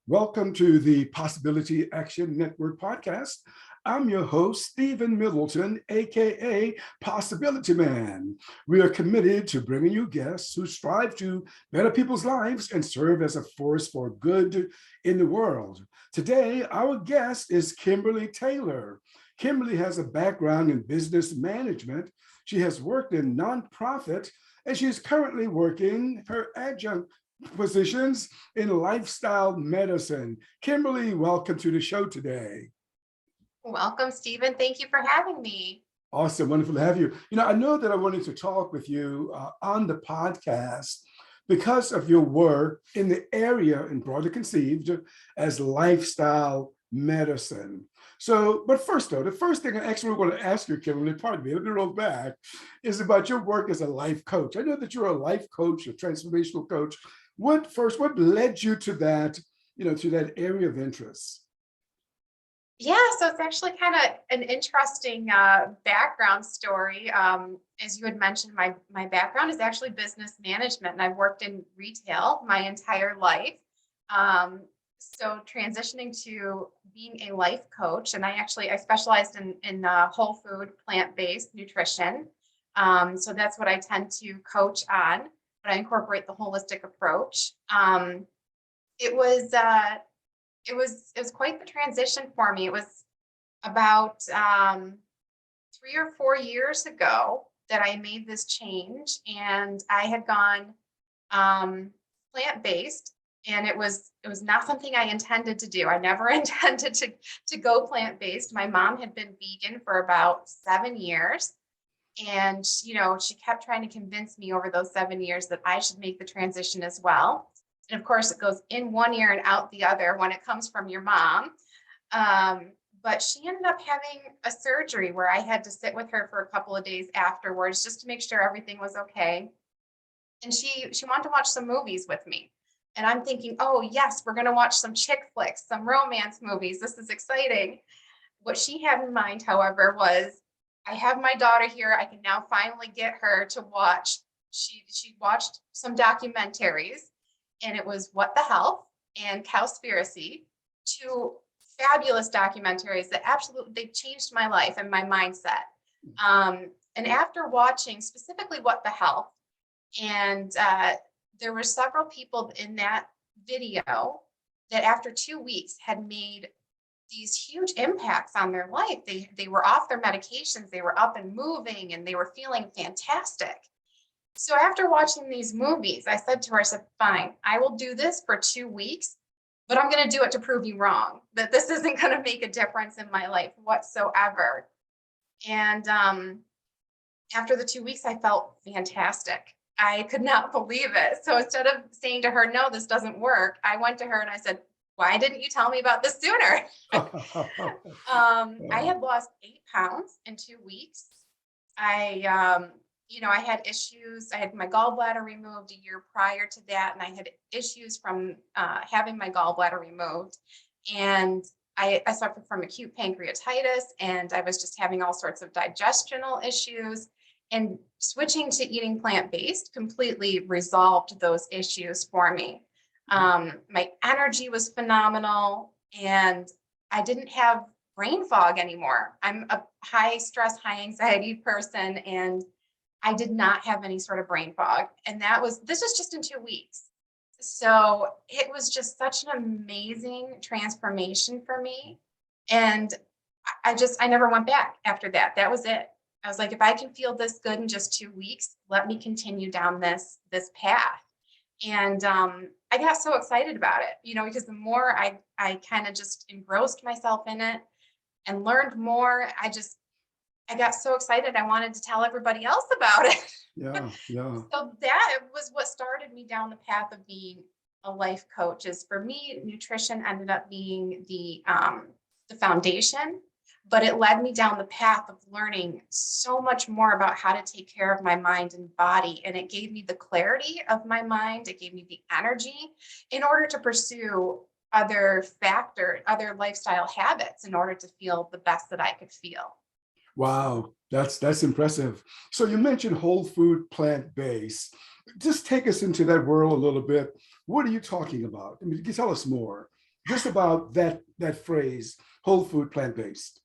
Welcome to the Possibility Action Network podcast. I'm your host, Stephen Middleton, aka Possibilityman. We are committed to bringing you guests who strive to better people's lives and serve as a force for good in the world. Today, our guest is Kimberly Taylor. Kimberly has a background in business management. She has worked in nonprofit, and she's currently working her adjunct positions in lifestyle medicine. Kimberly, welcome to the show today. Welcome, Stephen. Thank you for having me. Awesome, wonderful to have you. I know that I wanted to talk with you on the podcast because of your work in the area, and broadly conceived as lifestyle medicine. So, but first though, the first thing I actually want to ask you, Kimberly, pardon me, let me roll back, is about your work as a life coach. I know that you're a life coach, a transformational coach. What led you to that, to that area of interest? Yeah, so it's actually kind of an interesting background story. As you had mentioned, my background is actually business management, and I've worked in retail my entire life. So transitioning to being a life coach, and I specialized in whole food, plant-based nutrition. So that's what I tend to coach on, but I incorporate the holistic approach. It was quite the transition for me. It was about 3 or 4 years ago that I made this change, and I had gone plant-based, and it was not something I intended to do. I never intended to go plant-based. My mom had been vegan for about 7 years. And, she kept trying to convince me over those 7 years that I should make the transition as well. And of course, it goes in one ear and out the other when it comes from your mom. But she ended up having a surgery where I had to sit with her for a couple of days afterwards just to make sure everything was okay. And she wanted to watch some movies with me. And I'm thinking, oh, yes, we're going to watch some chick flicks, some romance movies. This is exciting. What she had in mind, however, was I have my daughter here. I can now finally get her to watch. She watched some documentaries, and it was What the Health and Cowspiracy, two fabulous documentaries that they changed my life and my mindset. And after watching specifically What the Health, and there were several people in that video that after 2 weeks had made these huge impacts on their life. They were off their medications, they were up and moving, and they were feeling fantastic. So after watching these movies, I said to her, I said, fine, I will do this for 2 weeks, but I'm going to do it to prove you wrong, that this isn't going to make a difference in my life whatsoever. And after the 2 weeks, I felt fantastic. I could not believe it. So instead of saying to her, no, this doesn't work, I went to her and I said, why didn't you tell me about this sooner? I had lost 8 pounds in 2 weeks. I had issues. I had my gallbladder removed a year prior to that, and I had issues from having my gallbladder removed. And I suffered from acute pancreatitis, and I was just having all sorts of digestional issues. And switching to eating plant-based completely resolved those issues for me. My energy was phenomenal, and I didn't have brain fog anymore. I'm a high stress, high anxiety person, and I did not have any sort of brain fog. And this was just in 2 weeks. So it was just such an amazing transformation for me. And I never went back after that. That was it. I was like, if I can feel this good in just 2 weeks, let me continue down this path. And I got so excited about it, because the more I kind of just engrossed myself in it and learned more, I got so excited. I wanted to tell everybody else about it. Yeah. So that was what started me down the path of being a life coach. Is for me, nutrition ended up being the foundation, but it led me down the path of learning so much more about how to take care of my mind and body. And it gave me the clarity of my mind. It gave me the energy in order to pursue other lifestyle habits in order to feel the best that I could feel. Wow, that's impressive. So you mentioned whole food, plant-based. Just take us into that world a little bit. What are you talking about? I mean, can you tell us more? just about that phrase, whole food, plant-based.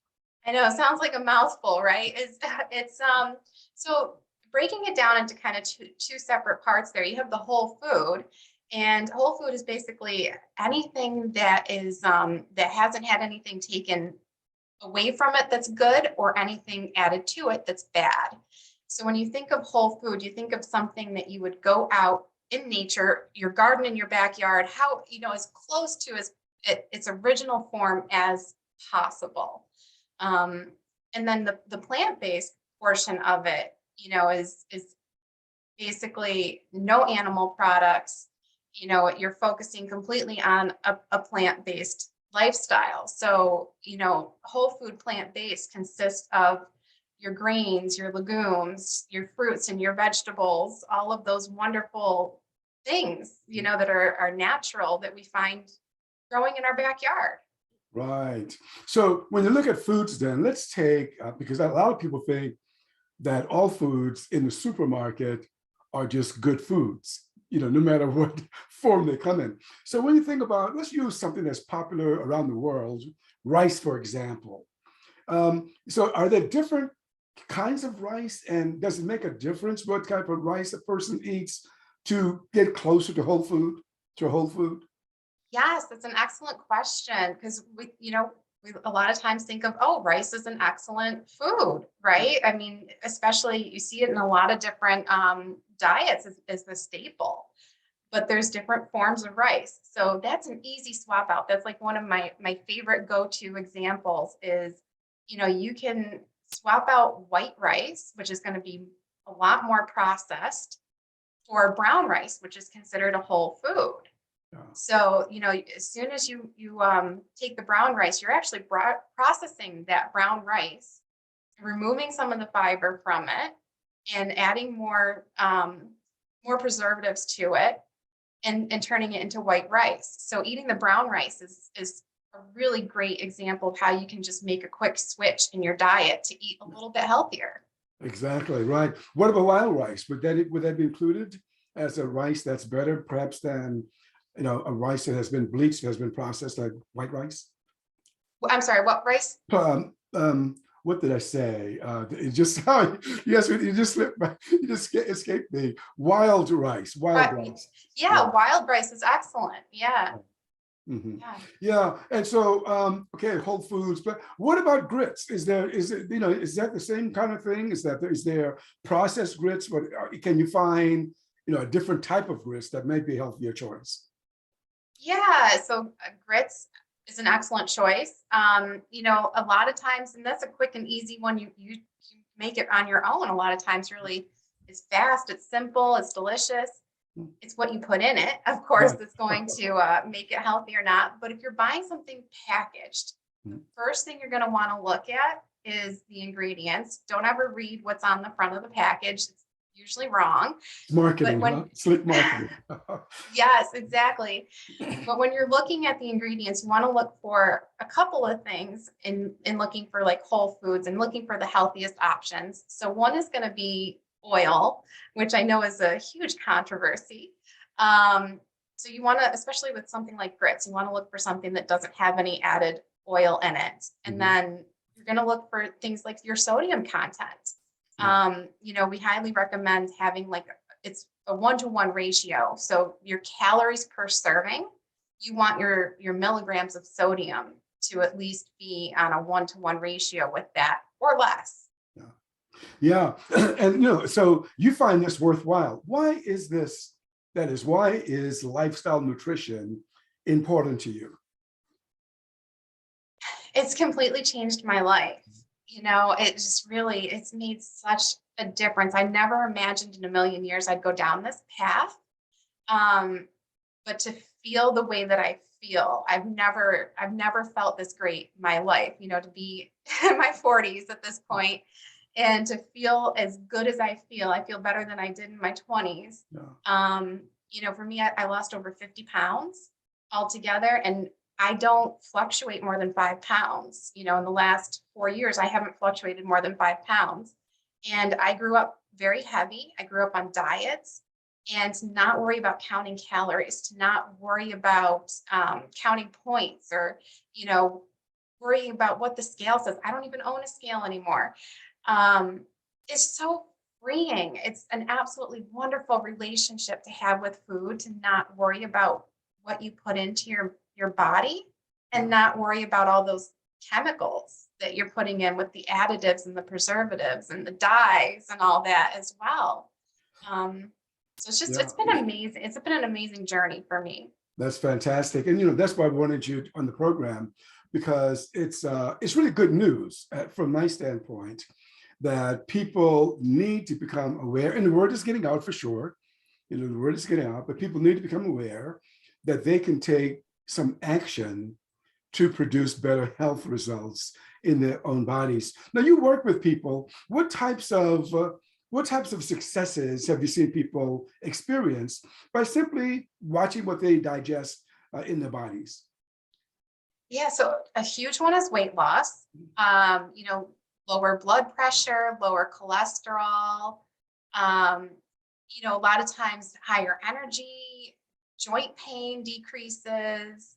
I know, it sounds like a mouthful, right? It's so breaking it down into kind of two separate parts there. You have the whole food, and whole food is basically anything that is that hasn't had anything taken away from it that's good or anything added to it that's bad. So when you think of whole food, you think of something that you would go out in nature, your garden in your backyard, how, as close to its original form as possible. And then the plant-based portion of it, is basically no animal products. You're focusing completely on a plant-based lifestyle. So, whole food plant-based consists of your grains, your legumes, your fruits and your vegetables, all of those wonderful things, that are natural that we find growing in our backyard. Right. So when you look at foods, then let's take, because a lot of people think that all foods in the supermarket are just good foods, no matter what form they come in. So when you think about, let's use something that's popular around the world, rice, for example. So are there different kinds of rice, and does it make a difference what type of rice a person eats to get closer to whole food, to whole food? Yes, that's an excellent question because we a lot of times think of, oh, rice is an excellent food, right? I mean, especially you see it in a lot of different diets as the staple, but there's different forms of rice. So that's an easy swap out. That's like one of my favorite go-to examples is, you can swap out white rice, which is going to be a lot more processed, for brown rice, which is considered a whole food. Yeah. So, as soon as you take the brown rice, you're actually processing that brown rice, removing some of the fiber from it, and adding more preservatives to it, and turning it into white rice. So, eating the brown rice is a really great example of how you can just make a quick switch in your diet to eat a little bit healthier. Exactly, right. What about wild rice? Would that be included as a rice that's better, perhaps, than a rice that has been bleached, has been processed, like white rice? I'm sorry, what rice? What did I say? It just yes, you just slipped back. You just escaped me. Wild rice, wild Right. rice. Yeah, Yeah. wild rice is excellent. Yeah. Mhm. Yeah. Yeah, and so okay, Whole Foods, but what about grits? Is that the same kind of thing? Is there processed grits? But can you find a different type of grits that may be a healthier choice? Yeah, so grits is an excellent choice. A lot of times, and that's a quick and easy one. You make it on your own. A lot of times, really, it's fast, it's simple, it's delicious. It's what you put in it, of course, Right. that's going to make it healthy or not. But if you're buying something packaged, the first thing you're going to want to look at is the ingredients. Don't ever read what's on the front of the package. It's usually wrong. But Marketing, huh? when Slick marketing. Yes, exactly. But when you're looking at the ingredients, you want to look for a couple of things in looking for like whole foods and looking for the healthiest options. So one is going to be oil, which I know is a huge controversy. So you want to, especially with something like grits, you want to look for something that doesn't have any added oil in it. And then you're going to look for things like your sodium content. We highly recommend having it's a 1-to-1 ratio. So your calories per serving, you want your milligrams of sodium to at least be on a 1-to-1 ratio with that or less. Yeah, and so you find this worthwhile. Why is this? That is, why is lifestyle nutrition important to you? It's completely changed my life. It's made such a difference. I never imagined in a million years I'd go down this path. But to feel the way that I feel, I've never felt this great in my life, to be in my 40s at this point and to feel as good as I feel better than I did in my 20s. For me, I lost over 50 pounds altogether, and I don't fluctuate more than 5 pounds. In the last 4 years, I haven't fluctuated more than 5 pounds. And I grew up very heavy. I grew up on diets. and to not worry about counting calories, to not worry about counting points, or, worrying about what the scale says. I don't even own a scale anymore. Um, it's so freeing. It's an absolutely wonderful relationship to have with food, to not worry about what you put into your body, and Yeah. not worry about all those chemicals that you're putting in with the additives and the preservatives and the dyes and all that as well. Um, so Yeah. it's been amazing. It's been an amazing journey for me. That's fantastic. And that's why I wanted you on the program, because it's really good news from my standpoint, that people need to become aware, and the word is getting out for sure. The word is getting out, but people need to become aware that they can take some action to produce better health results in their own bodies. Now, you work with people. What types of successes have you seen people experience by simply watching what they digest in their bodies? Yeah, so a huge one is weight loss. Lower blood pressure, lower cholesterol. Um, a lot of times higher energy, joint pain decreases.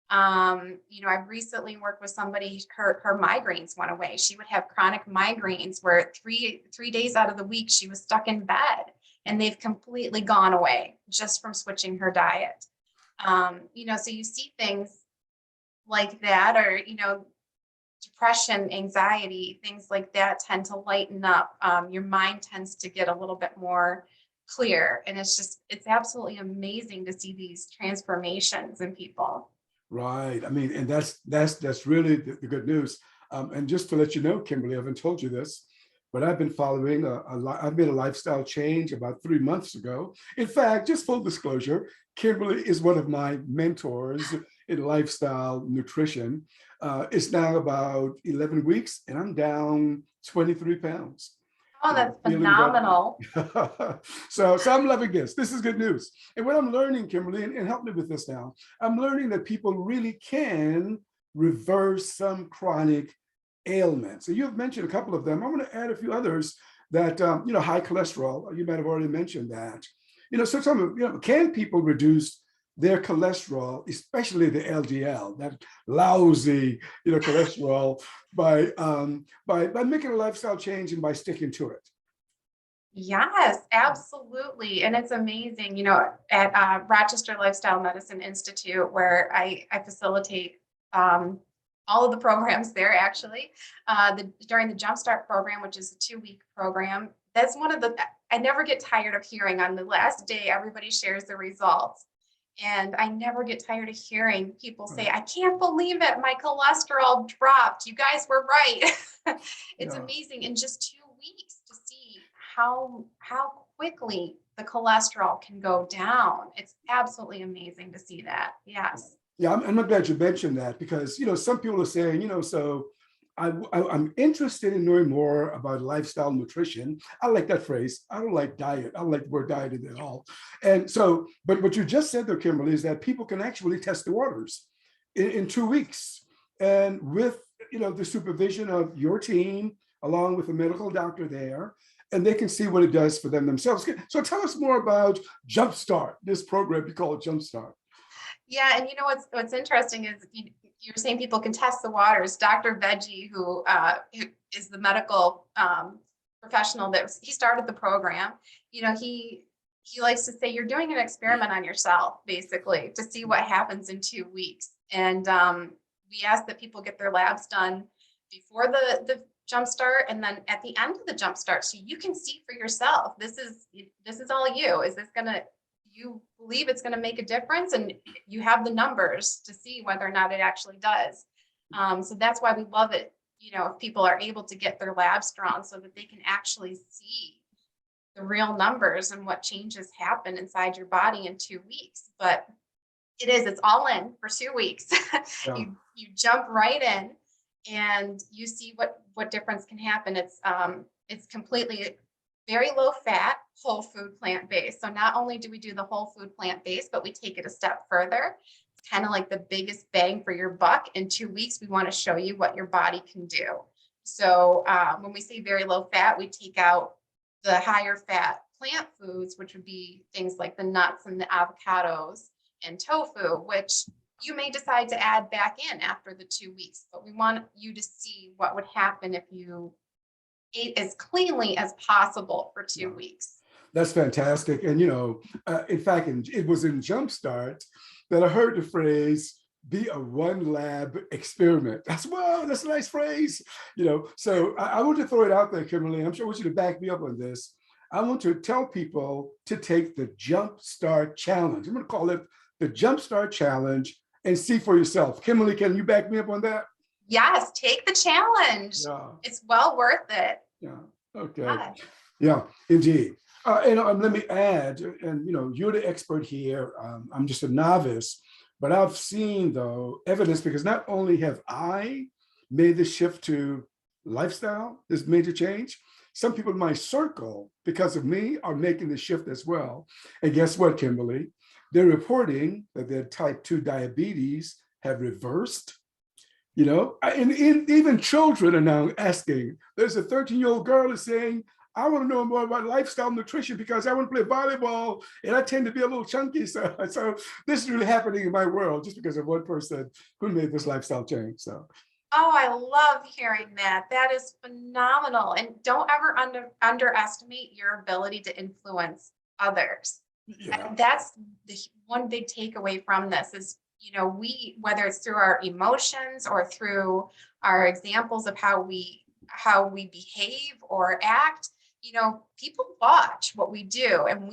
I've recently worked with somebody, her migraines went away. She would have chronic migraines where three days out of the week she was stuck in bed, and they've completely gone away just from switching her diet. So you see things like that, or depression, anxiety, things like that tend to lighten up. Your mind tends to get a little bit more clear, and it's absolutely amazing to see these transformations in people. Right. I mean, and that's really the good news. And just to let you know, Kimberly, I haven't told you this, but I've been following I've made a lifestyle change about 3 months ago. In fact, just full disclosure, Kimberly is one of my mentors in lifestyle nutrition. It's now about 11 weeks, and I'm down 23 pounds. Oh, that's Feeling better. phenomenal. So I'm loving this. This is good news. And what I'm learning, Kimberly, and help me with this now, I'm learning that people really can reverse some chronic ailments. So you've mentioned a couple of them. I want to add a few others that, high cholesterol. You might have already mentioned that. So can people reduce their cholesterol, especially the LDL, that lousy, cholesterol, by making a lifestyle change and by sticking to it? Yes, absolutely. And it's amazing, at Rochester Lifestyle Medicine Institute, where I facilitate all of the programs there, actually. During the Jumpstart program, which is a 2-week program, that's I never get tired of hearing on the last day, everybody shares the results. And I never get tired of hearing people say, Right. I can't believe it. My cholesterol dropped. You guys were right. It's Yeah. amazing in just 2 weeks to see how quickly the cholesterol can go down. It's absolutely amazing to see that. Yes. Yeah, I'm glad you mentioned that, because some people are saying, so I'm interested in knowing more about lifestyle nutrition. I like that phrase. I don't like diet. I don't like the word diet at all. And so, but what you just said though, Kimberly, is that people can actually test the waters in 2 weeks, and with the supervision of your team, along with a medical doctor there, and they can see what it does for them themselves. So tell us more about Jumpstart, this program you call it Jumpstart. Yeah, and what's interesting is you're saying people can test the waters. Dr. Veggie, who is the medical professional he started the program, he likes to say you're doing an experiment on yourself, basically, to see what happens in 2 weeks. And we ask that people get their labs done before the jump start, and then at the end of the jump start, so you can see for yourself. This is all you. Is this gonna you believe it's going to make a difference, and you have the numbers to see whether or not it actually does. So that's why we love it, if people are able to get their labs drawn so that they can actually see the real numbers and what changes happen inside your body in 2 weeks. But it's all in for 2 weeks. Yeah. You jump right in, and you see what difference can happen. It's completely very low fat, whole food, plant-based. So not only do we do the whole food, plant-based, but we take it a step further. It's kind of like the biggest bang for your buck. In 2 weeks, we want to show you what your body can do. So when we say very low fat, we take out the higher fat plant foods, which would be things like the nuts and the avocados and tofu, which you may decide to add back in after the 2 weeks, but we want you to see what would happen if you ate as cleanly as possible for 2 weeks. That's fantastic. And, in fact, it was in Jumpstart that I heard the phrase, be a one lab experiment. That's a nice phrase. So I want to throw it out there, Kimberly. I'm sure I want you to back me up on this. I want to tell people to take the Jumpstart Challenge. I'm going to call it the Jumpstart Challenge and see for yourself. Kimberly, can you back me up on that? Yes, take the challenge. Yeah. It's well worth it. Yeah. Okay. Yeah, indeed. And let me add, and you're the expert here. I'm just a novice, but I've seen though evidence, because not only have I made the shift to lifestyle, this major change, some people in my circle, because of me, are making the shift as well. And guess what, Kimberly? They're reporting that their type 2 diabetes have reversed. And even children are now asking. There's a 13-year-old girl is saying, I want to know more about lifestyle nutrition because I want to play volleyball and I tend to be a little chunky. So this is really happening in my world just because of one person who made this lifestyle change. So. Oh, I love hearing that. That is phenomenal. And don't ever underestimate your ability to influence others. Yeah. That's the one big takeaway from this is, we, whether it's through our emotions or through our examples of how we behave or act, people watch what we do, and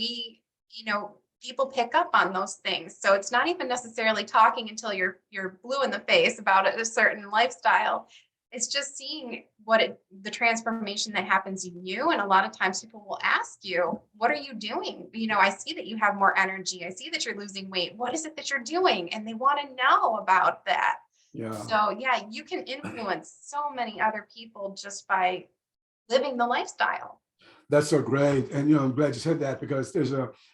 people pick up on those things. So it's not even necessarily talking until you're blue in the face about a certain lifestyle. It's just seeing the transformation that happens in you. And a lot of times people will ask you, what are you doing? I see that you have more energy. I see that you're losing weight. What is it that you're doing? And they want to know about that. Yeah. So yeah, you can influence so many other people just by living the lifestyle. That's so great. And, I'm glad you said that, because there's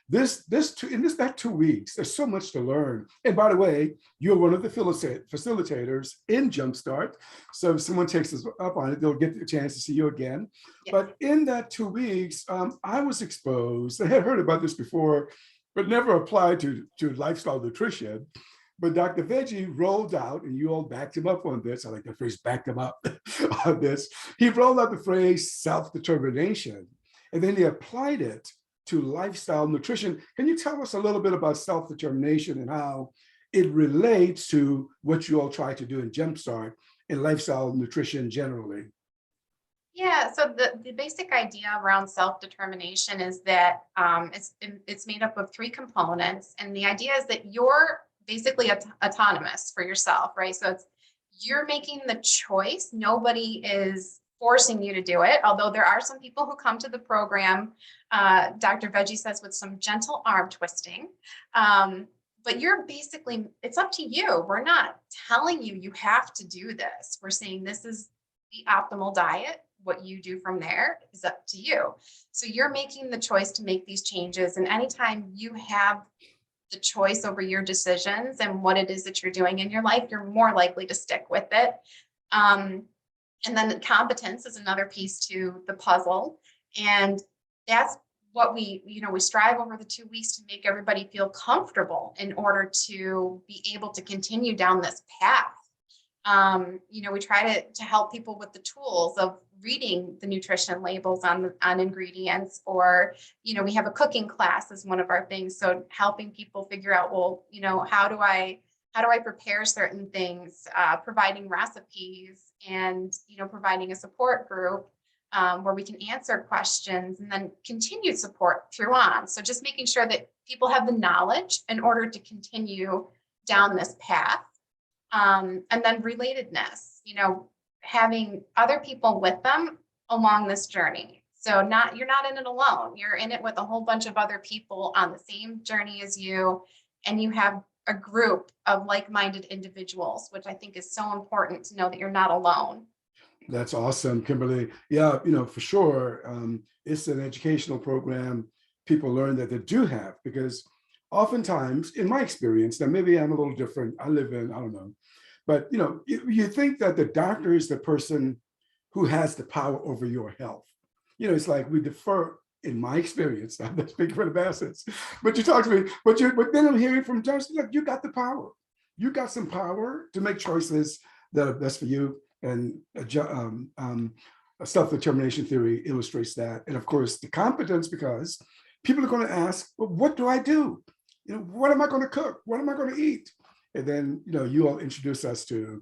that 2 weeks, there's so much to learn. And by the way, you're one of the facilitators in Jumpstart. So if someone takes us up on it, they'll get the chance to see you again. Yes. But in that 2 weeks, I was exposed. I had heard about this before, but never applied to lifestyle nutrition. But Dr. Veggie rolled out, and you all backed him up on this. I like the phrase backed him up on this. He rolled out the phrase self-determination, and then he applied it to lifestyle nutrition. Can you tell us a little bit about self-determination and how it relates to what you all try to do in Jumpstart and lifestyle nutrition generally? Yeah, so the basic idea around self-determination is that it's made up of 3 components. And the idea is that you're basically autonomous for yourself, right? So you're making the choice. Nobody is forcing you to do it. Although there are some people who come to the program, Dr. Veggie says, with some gentle arm twisting. But it's up to you. We're not telling you have to do this. We're saying this is the optimal diet. What you do from there is up to you. So you're making the choice to make these changes. And anytime you have the choice over your decisions and what it is that you're doing in your life, you're more likely to stick with it. And then the competence is another piece to the puzzle. And that's what we strive over the 2 weeks to make everybody feel comfortable in order to be able to continue down this path. We try to help people with the tools of reading the nutrition labels on ingredients, or, we have a cooking class as one of our things. So helping people figure out, well, how do I prepare certain things, providing recipes and, providing a support group where we can answer questions, and then continued support through on. So just making sure that people have the knowledge in order to continue down this path. And then relatedness, having other people with them along this journey. So you're not in it alone. You're in it with a whole bunch of other people on the same journey as you, and you have a group of like-minded individuals, which I think is so important to know that you're not alone. That's awesome, Kimberly. Yeah, for sure. It's an educational program people learn that they do have, because oftentimes, in my experience, now maybe I'm a little different. I don't know. But, you think that the doctor is the person who has the power over your health. It's like we defer in my experience, I'm not speaking for the masses, but you talk to me, but then I'm hearing from Johnson, look, you got the power. You got some power to make choices that are best for you. And self-determination theory illustrates that. And of course, the competence, because people are going to ask, well, what do I do? What am I going to cook? What am I going to eat? And then, you all introduce us to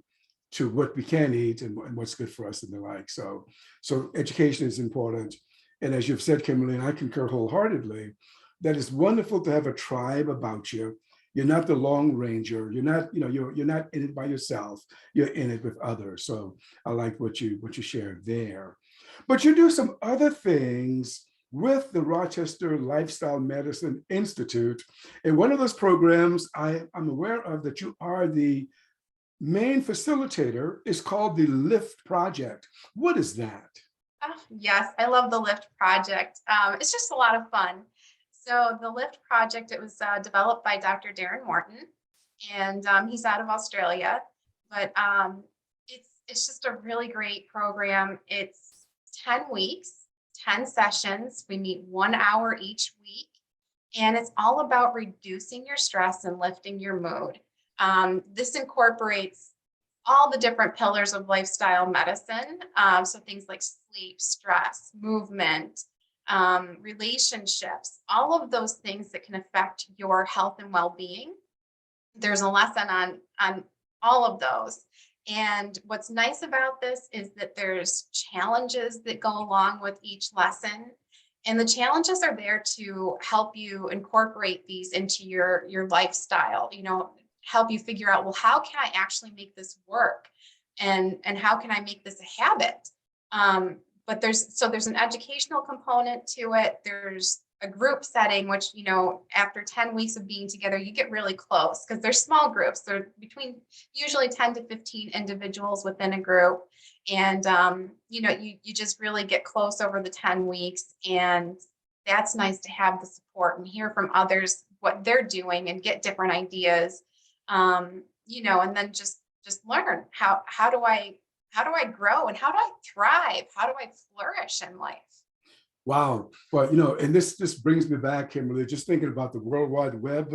what we can eat and what's good for us and the like. So education is important. And as you've said, Kimberly, and I concur wholeheartedly, that it's wonderful to have a tribe about you. You're not the lone ranger. You're not, you're not in it by yourself. You're in it with others. So I like what you shared there. But you do some other things with the Rochester Lifestyle Medicine Institute. And one of those programs I'm aware of that you are the main facilitator is called the Lift Project. What is that? Oh, yes, I love the Lift Project. It's just a lot of fun. So the Lift Project, it was developed by Dr. Darren Morton, and he's out of Australia. But it's just a really great program. It's 10 weeks, 10 sessions. We meet 1 hour each week, and it's all about reducing your stress and lifting your mood. This incorporates all the different pillars of lifestyle medicine. So things like sleep, stress, movement, relationships, all of those things that can affect your health and well-being. There's a lesson on all of those. And what's nice about this is that there's challenges that go along with each lesson. And the challenges are there to help you incorporate these into your lifestyle, help you figure out, well, how can I actually make this work? And how can I make this a habit? But there's an educational component to it. There's a group setting, which, after 10 weeks of being together, you get really close because they're small groups. They're between usually 10 to 15 individuals within a group. And, you just really get close over the 10 weeks. And that's nice to have the support and hear from others what they're doing and get different ideas. And then just learn how do I grow and how do I thrive? How do I flourish in life? Wow. Well, and this brings me back, Kimberly, just thinking about the World Wide Web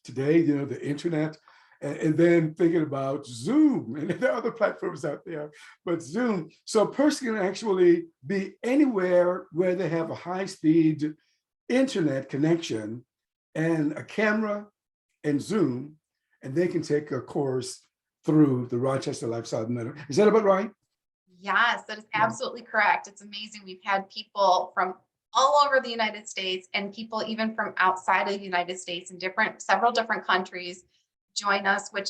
today, the internet, and then thinking about Zoom, and there are other platforms out there, but Zoom. So a person can actually be anywhere where they have a high-speed internet connection and a camera and Zoom, and they can take a course through the Rochester Lifestyle Medicine. Is that about right? Yes, that is absolutely correct. It's amazing. We've had people from all over the United States and people even from outside of the United States in several different countries join us, which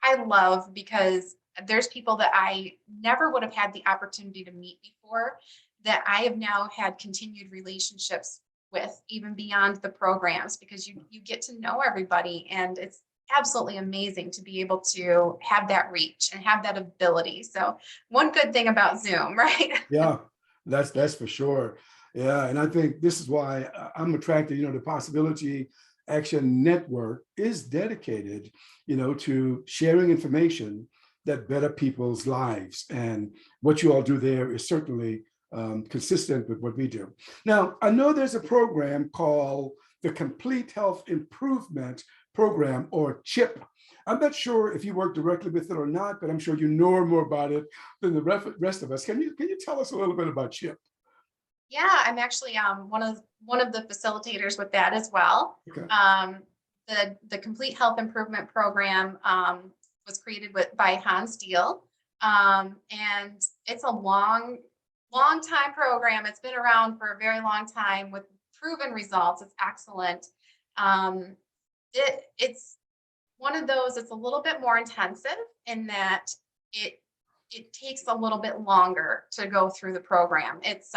I love because there's people that I never would have had the opportunity to meet before that I have now had continued relationships with, even beyond the programs, because you get to know everybody, and it's absolutely amazing to be able to have that reach and have that ability. So one good thing about Zoom, right? Yeah, that's for sure. Yeah, and I think this is why I'm attracted. The Possibility Action Network is dedicated, to sharing information that better people's lives. And what you all do there is certainly consistent with what we do. Now, I know there's a program called the Complete Health Improvement Program, or CHIP. I'm not sure if you work directly with it or not, but I'm sure you know more about it than the rest of us. Can you tell us a little bit about CHIP? Yeah, I'm actually one of the facilitators with that as well. Okay. The Complete Health Improvement Program was created by Hans Steele, and it's a long time program. It's been around for a very long time with proven results. It's excellent. It's one of those. It's a little bit more intensive in that it takes a little bit longer to go through the program. It's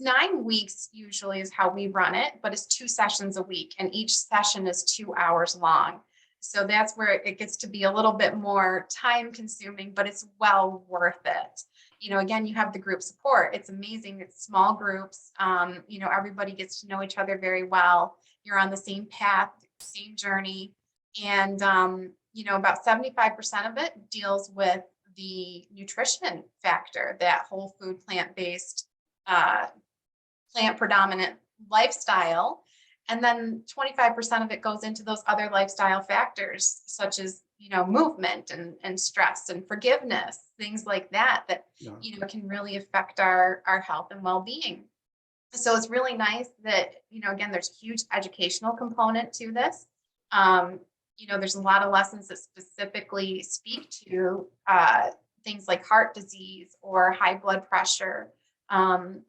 9 weeks usually is how we run it, but it's 2 sessions a week, and each session is 2 hours long. So that's where it gets to be a little bit more time consuming, but it's well worth it. Again, you have the group support. It's amazing. It's small groups. Everybody gets to know each other very well. You're on the same path, same journey. And, about 75% of it deals with the nutrition factor, that whole food, plant-based plant predominant lifestyle. And then 25% of it goes into those other lifestyle factors, such as, movement and stress and forgiveness, things like that, Yeah. can really affect our health and well-being. So it's really nice that, again, there's a huge educational component to this. There's a lot of lessons that specifically speak to things like heart disease or high blood pressure, or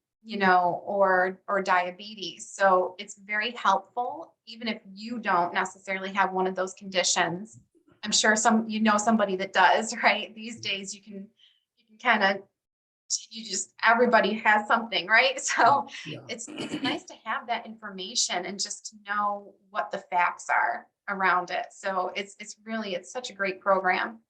diabetes. So it's very helpful, even if you don't necessarily have one of those conditions. I'm sure somebody that does, right? These days you can kind of, everybody has something, right? So Yeah. it's nice to have that information and just to know what the facts are around it. So it's such a great program.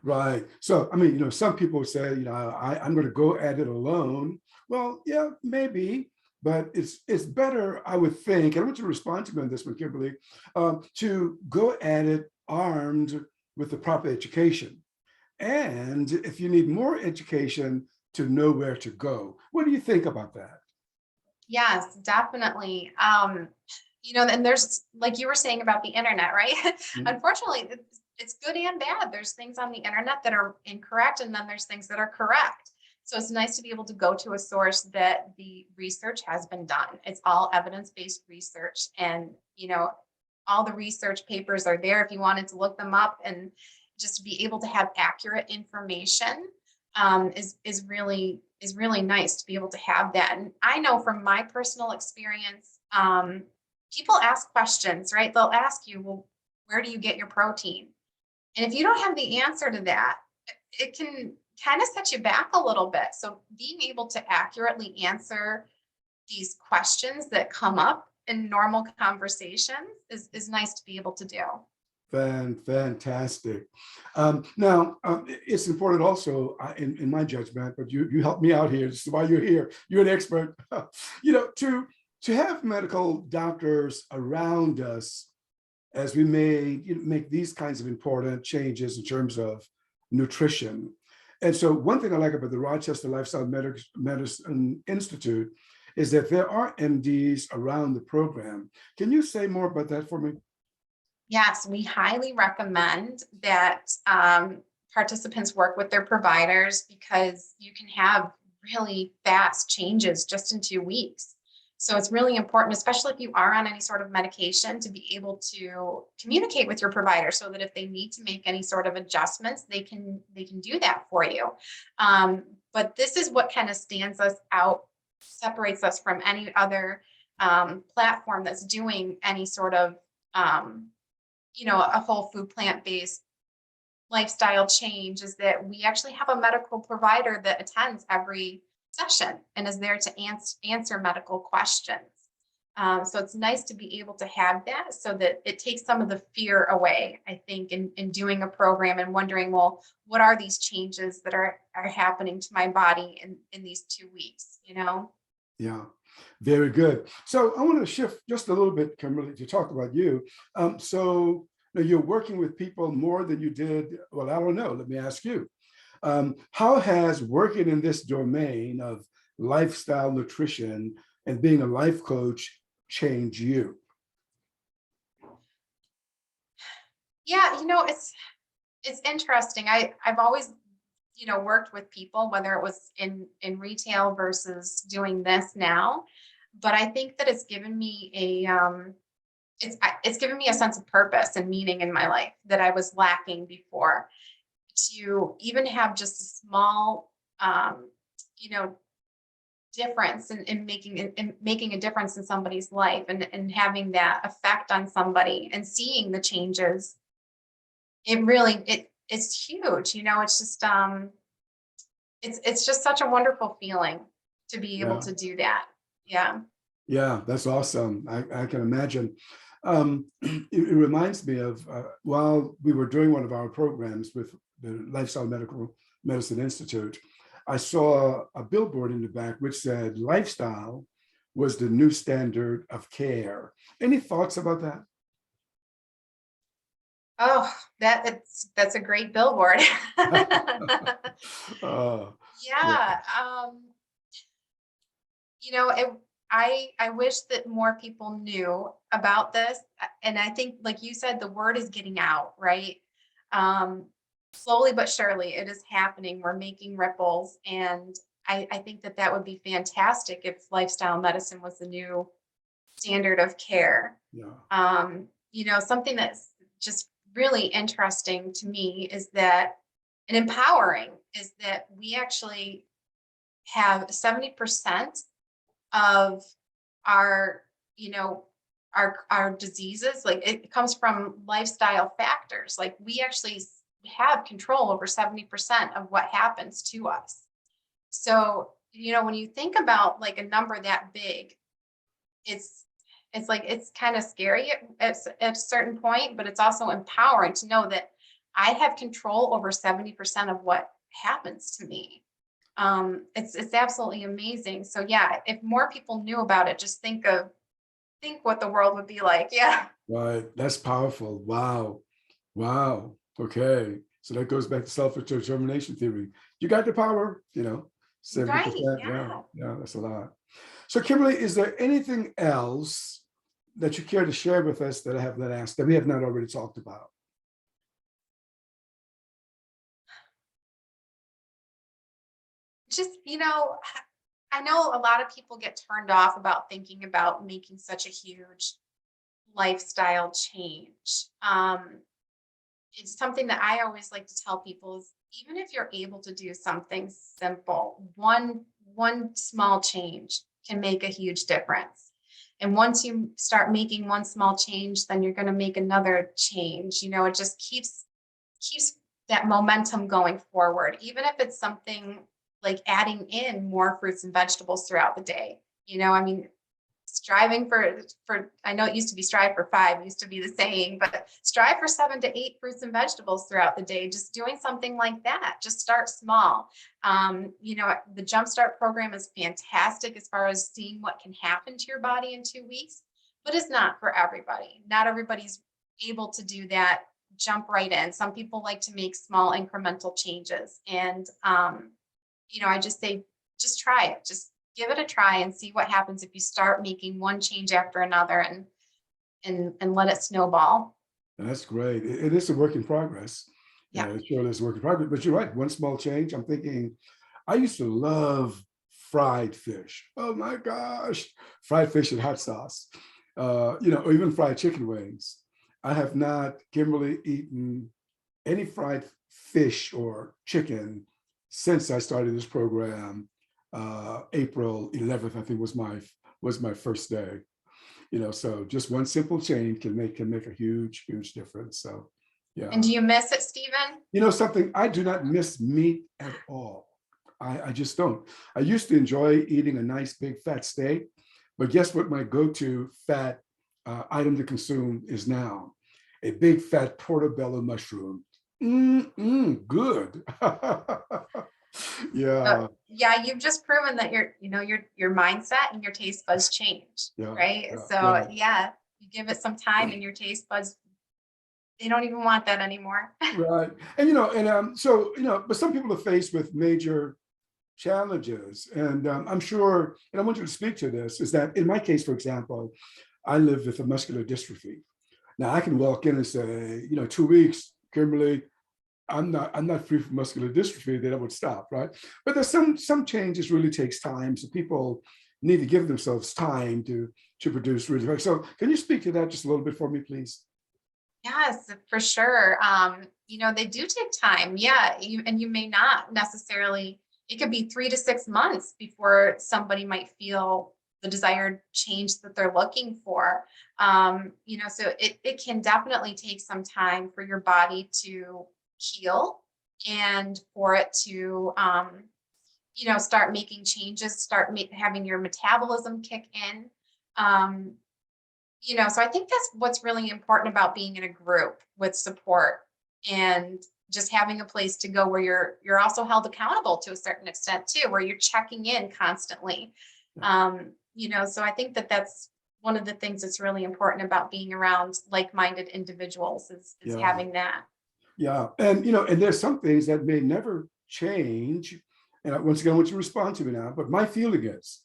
Right. So, I mean, some people say, I'm going to go at it alone. Well, yeah, maybe, but it's better, I would think, and I want you to respond to me on this one, Kimberly, to go at it armed with the proper education. And if you need more education, to know where to go. What do you think about that? Yes, definitely. And there's, like you were saying about the internet, right? Mhm. Unfortunately, it's good and bad. There's things on the internet that are incorrect, and then there's things that are correct. So it's nice to be able to go to a source that the research has been done. It's all evidence-based research, and all the research papers are there if you wanted to look them up, and just to be able to have accurate information is really nice to be able to have that. And I know from my personal experience, people ask questions, right? They'll ask you, well, where do you get your protein? And if you don't have the answer to that, it can kind of set you back a little bit. So being able to accurately answer these questions that come up in normal conversations is nice to be able to do. Fantastic. Now, it's important also, in my judgment, but you help me out here. This is why you're here. You're an expert. To have medical doctors around us as we may make these kinds of important changes in terms of nutrition. And so one thing I like about the Rochester Lifestyle Medicine Institute is that there are MDs around the program. Can you say more about that for me? Yes, we highly recommend that participants work with their providers, because you can have really fast changes just in 2 weeks. So it's really important, especially if you are on any sort of medication, to be able to communicate with your provider so that if they need to make any sort of adjustments, they can do that for you. But this is what kind of stands us out, separates us from any other platform that's doing any sort of a whole food plant-based lifestyle change, is that we actually have a medical provider that attends every session and is there to answer medical questions. So it's nice to be able to have that, so that it takes some of the fear away, I think, in doing a program and wondering, well, what are these changes that are happening to my body in these 2 weeks, Yeah, very good. So I want to shift just a little bit, Kimberly, to talk about you. So you're working with people more than you did. Well, I don't know. Let me ask you. How has working in this domain of lifestyle nutrition and being a life coach changed you? Yeah, it's interesting. I've always, worked with people, whether it was in retail versus doing this now. But I think that it's given me it's given me a sense of purpose and meaning in my life that I was lacking before. To even have just a small, you know, difference in making a difference in somebody's life, and having that effect on somebody and seeing the changes, it's huge. It's just such a wonderful feeling to be able Yeah, to do that. Yeah. yeah, that's awesome. I can imagine. It reminds me of while we were doing one of our programs with the Lifestyle Medical Medicine Institute, I saw a billboard in the back which said lifestyle was the new standard of care. Any thoughts about that? Oh, that's a great billboard. uh, yeah, Yeah. It. I wish that more people knew about this. And I think, like you said, the word is getting out, right? Um, Slowly but surely, it is happening. We're making ripples, and I think that that would be fantastic if lifestyle medicine was the new standard of care. Yeah. Something that's just really interesting to me is that, and empowering, is that we actually have 70% of our, you know, our diseases, like it comes from lifestyle factors. Like we actually have control over 70% of what happens to us. So, when you think about like a number that big, it's it's like it's kind of scary at a certain point, but it's also empowering to know that I have control over 70% of what happens to me. It's absolutely amazing. So yeah, if more people knew about it, just think what the world would be like. Yeah. Right. That's powerful. Wow. Wow. Okay. So that goes back to self-determination theory. You got the power, Right. 70%. Yeah. Yeah. Yeah. That's a lot. So Kimberly, is there anything else that you care to share with us that I have not asked, that we have not already talked about? Just, I know a lot of people get turned off about thinking about making such a huge lifestyle change. It's something that I always like to tell people is, even if you're able to do something simple, one small change can make a huge difference. And once you start making one small change, then you're going to make another change. It just keeps that momentum going forward, even if it's something like adding in more fruits and vegetables throughout the day. I mean, striving for I know it used to be strive for 5, used to be the saying, but strive for 7 to 8 fruits and vegetables throughout the day. Just doing something like that. Just start small. The jumpstart program is fantastic as far as seeing what can happen to your body in 2 weeks, but it's not for everybody. Not everybody's able to do that, jump right in. Some people like to make small incremental changes, and I just say, just try it. Just give it a try and see what happens if you start making one change after another, and let it snowball. That's great. It is a work in progress. Yeah. It sure is a work in progress. But you're right. One small change. I'm thinking, I used to love fried fish. Oh my gosh, fried fish and hot sauce. Or even fried chicken wings. I have not, Kimberly, eaten any fried fish or chicken since I started this program. April 11th, I think, was my first day. So just one simple change can make a huge difference. So And yeah. do you miss it, Stephen? Something, I do not miss meat at all. I just don't. I used to enjoy eating a nice big fat steak, but guess what my go-to fat item to consume is now? A big fat portobello mushroom. Good. Yeah, Yeah, you've just proven that your mindset and your taste buds change, yeah, right? yeah. So yeah, you give it some time and your taste buds, they don't even want that anymore. Right. But some people are faced with major challenges. And I'm sure, and I want you to speak to this, is that in my case, for example, I live with a muscular dystrophy. Now I can walk in and say, 2 weeks, Kimberly, I'm not free from muscular dystrophy, then I would stop, right? But there's some changes really takes time. So people need to give themselves time to produce really. So can you speak to that just a little bit for me, please? Yes, for sure. They do take time. Yeah, you may not necessarily, it could be 3 to 6 months before somebody might feel the desired change that they're looking for. So it can definitely take some time for your body to heal, and for it to start making changes, having your metabolism kick in. Um, so I think that's what's really important about being in a group with support, and just having a place to go where you're also held accountable to a certain extent too, where you're checking in constantly. So I think that that's one of the things that's really important about being around like-minded individuals, is Yeah, having that. yeah. And there's some things that may never change. And once again, I want you to respond to me now, but my feeling is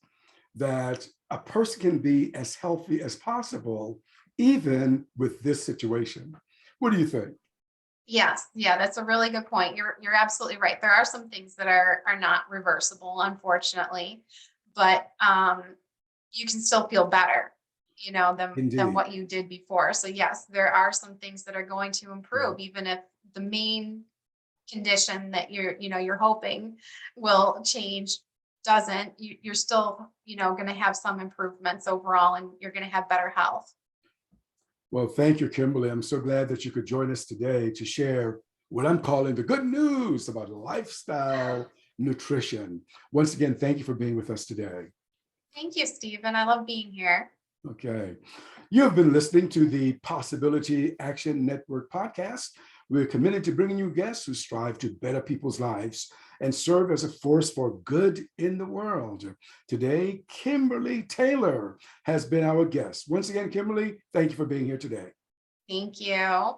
that a person can be as healthy as possible, even with this situation. What do you think? Yes, yeah, that's a really good point. You're absolutely right. There are some things that are not reversible, unfortunately, but you can still feel better, than Indeed. what you did before. So yes, there are some things that are going to Yeah. improve, even if the main condition that you're hoping will change doesn't. You're still, going to have some improvements overall, and you're going to have better health. Well, thank you, Kimberly. I'm so glad that you could join us today to share what I'm calling the good news about lifestyle nutrition. Once again, thank you for being with us today. Thank you, Stephen. I love being here. Okay. You have been listening to the Possibility Action Network podcast. We're committed to bringing you guests who strive to better people's lives and serve as a force for good in the world. Today, Kimberly Taylor has been our guest. Once again, Kimberly, thank you for being here today. Thank you.